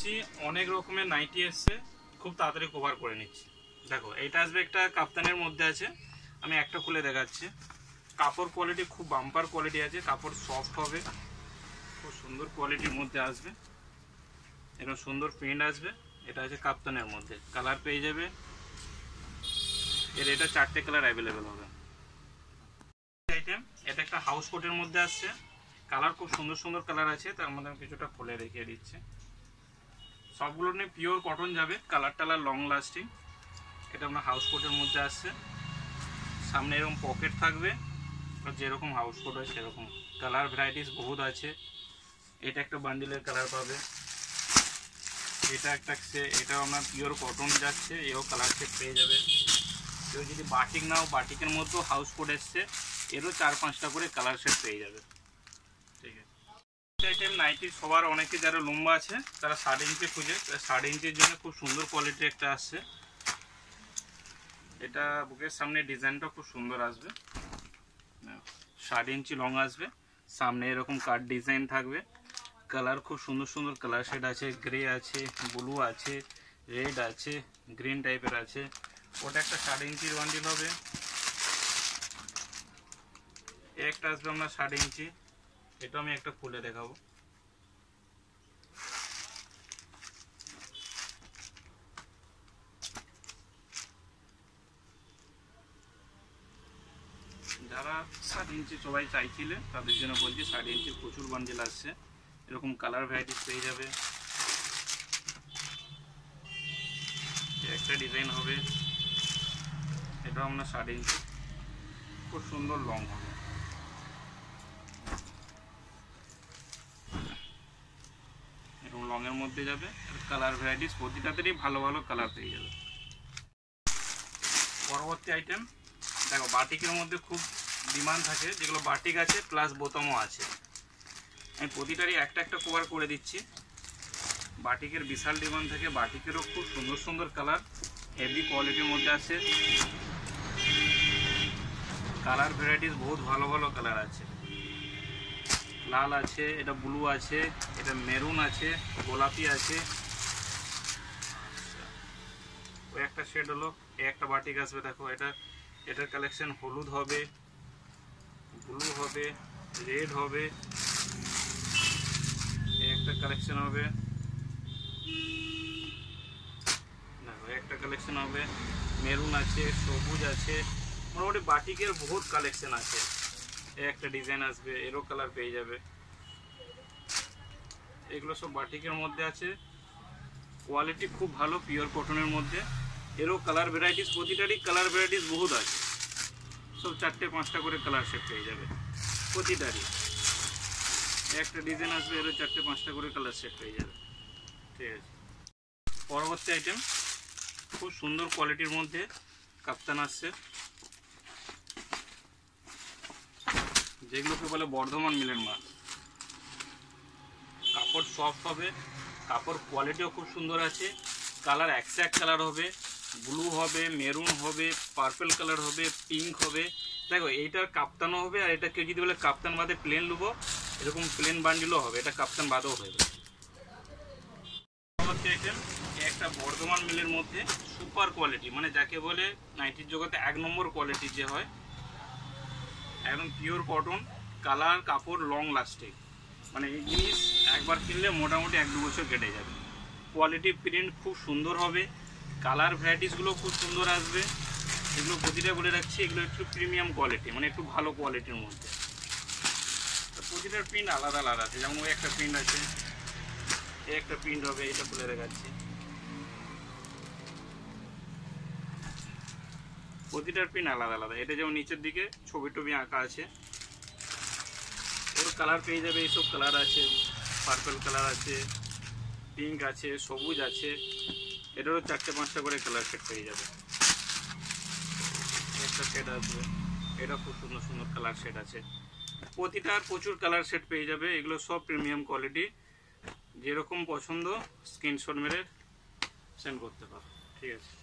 দেখাচ্ছি অনেক রকমের নাইটি এসছে, খুব তাড়াতাড়ি কভার করে নিচ্ছি। দেখো এটা আসবে একটা কাপ্তানের মধ্যে আছে, আমি একটা খুলে দেখাচ্ছি। কাপড় কোয়ালিটি খুব বাম্পার কোয়ালিটি আছে, কাপড় সফট হবে, খুব সুন্দর কোয়ালিটির মধ্যে আসবে, এরকম সুন্দর প্রিন্ট আসবে। এটা আছে কাপ্তানের মধ্যে, কালার পেয়ে যাবে এটা 4টে কালার অ্যাভেলেবেল হবে। আইটেম এটা একটা হাউস কোটের মধ্যে আসছে, কালার খুব সুন্দর সুন্দর কালার আছে, তার মধ্যে আমি কিছুটা খুলে রেখে দিচ্ছি। সবগুলো নিয়ে পিওর কটন যাবে, কালার টালার লং লাস্টিং। এটা আপনার হাউস কোটের মধ্যে আসছে, সামনে এরকম পকেট থাকবে, যেরকম হাউস কোট হয় সেরকম। কালার ভ্যারাইটিস বহুত আছে। এটা একটা বান্ডিলের কালার পাবে, এটা একটা এটাও আপনার পিওর কটন যাচ্ছে, এও কালার সেট পেয়ে যাবে। কেউ যদি বাটিক নাও, বাটিকের মধ্যেও হাউস কোট এসছে, এরও 4-5টা করে কালার সেট পেয়ে যাবে। ঠিক আছে, আইটেম নাইটির সবার অনেকে যারা লম্বা আছে তারা 7.5 ইঞ্চি খুঁজে, 7.5 ইঞ্চির জন্য খুব সুন্দর কোয়ালিটির একটা আসছে। এটা বুকের সামনে ডিজাইনটা খুব সুন্দর আসবে, 7 ইঞ্চি লং আসবে, সামনে এরকম কাট ডিজাইন থাকবে। কালার খুব সুন্দর সুন্দর কালার শেড আছে, গ্রে আছে, ব্লু আছে, রেড আছে, গ্রিন টাইপের আছে। ওটা একটা 7.5 ইঞ্চির বান্ডিল হবে। একটা আসবে আমরা 7.5 ইঞ্চি, এটা আমি একটা খুলে দেখাবো। যারা 7 ইঞ্চি সবাই চাইছিলেন তাদের জন্য বলছি, 7 ইঞ্চির প্রচুর বান্ডিল আসছে, এরকম কালার ভ্যারাইটিস পেয়ে যাবে। একটা ডিজাইন হবে, এটাও আমরা 7 ইঞ্চি, খুব সুন্দর লং হবে। এরকম লংয়ের মধ্যে যাবে, কালার ভ্যারাইটিস প্রতিটাতেই ভালো ভালো কালার পেয়ে যাবে। পরবর্তী আইটেম দেখো, বাটিকের মধ্যে খুব ডিমান্ড থাকে, যেগুলো বাটিক আছে প্লাস বোতামও আছে। আমি প্রতিটারই একটা একটা কভার করে দিচ্ছি। বাটিকের বিশাল ডিমান্ড থাকে, বাটিকেরও খুব সুন্দর সুন্দর কালার হেভি কোয়ালিটির মধ্যে আছে। কালার ভ্যারাইটিস বহুত ভালো ভালো কালার আছে, লাল আছে, এটা ব্লু আছে, এটা মেরুন আছে, গোলাপি আছে। ওই একটা শেড হলো, এই একটা বাটিক আসবে। দেখো এটার কালেকশন হলুদ হবে, ব্লু হবে, রেড হবে, একটা কালেকশন হবে। দেখো একটা কালেকশন হবে, মেরুন আছে, সবুজ আছে, মোটামুটি বাটিকের বহুত কালেকশন আছে। একটা ডিজাইন আসবে, এরও কালার পেয়ে যাবে। এগুলো সব বাটিকের মধ্যে আছে, কোয়ালিটি খুব ভালো, পিওর কটনের মধ্যে। এরও কালার ভ্যারাইটিস, প্রতিটারই কালার ভ্যারাইটিস বহুত আছে, সব 4-5টা করে কালার সেট পেয়ে যাবে প্রতিটারই। একটা ডিজাইন আসবে, এরও 4-5টা করে কালার সেট পেয়ে যাবে। ঠিক আছে, পরবর্তী আইটেম খুব সুন্দর কোয়ালিটির মধ্যে কাপ্তান আসছে, যেগুলোকে বলে বর্ধমান মিলের মাল। কাপড় সফট হবে, কাপড় কোয়ালিটিও খুব সুন্দর আছে। কালার এক কালার হবে, ব্লু হবে, মেরুন হবে, পার্পল কালার হবে, পিঙ্ক হবে। দেখো এইটার কাপ্তানও হবে, আর এটা কেউ যদি বলে কাপ্তান বাদে প্লেন নেবো, এরকম প্লেন বান্ডিলও হবে, এটা কাপ্তান বাদেও হয়ে যাবে। আইটেম একটা বর্ধমান মিলের মধ্যে সুপার কোয়ালিটি, মানে যাকে বলে নাইটির জগতে 1 নম্বর কোয়ালিটি যে হয়, একদম পিওর কটন, কালার কাপড় লং লাস্টিং। মানে এই জিনিস একবার কিনলে মোটামুটি 1-2 বছর কেটে যাবে। কোয়ালিটি প্রিন্ট খুব সুন্দর হবে, কালার ভ্যারাইটিসগুলো খুব সুন্দর আসবে। এগুলো প্রতিটা বলে রাখছি, এগুলো একটু প্রিমিয়াম কোয়ালিটি, মানে একটু ভালো কোয়ালিটির মধ্যে। প্রতিটার প্রিন্ট আলাদা আলাদা আছে, যেমন ওই একটা প্রিন্ট আছে, এই একটা প্রিন্ট হবে, এটা বলে রাখাচ্ছি। প্রতিটার প্রিন্ট আলাদা আলাদা। এটা যেমন নিচের দিকে ছবি টবি আঁকা আছে, ওর কালার পেয়ে যাবে। এইসব কালার আছে, পার্পল কালার আছে, পিঙ্ক আছে, সবুজ আছে। এটারও 4-5টা করে কালার সেট পেয়ে যাবে। একটা সেট আসবে, এটা খুব সুন্দর সুন্দর কালার সেট আছে। প্রতিটার প্রচুর কালার সেট পেয়ে যাবে। এগুলো সব প্রিমিয়াম কোয়ালিটি, যেরকম পছন্দ স্ক্রিনশট মেরে সেন্ড করতে পারো। ঠিক আছে।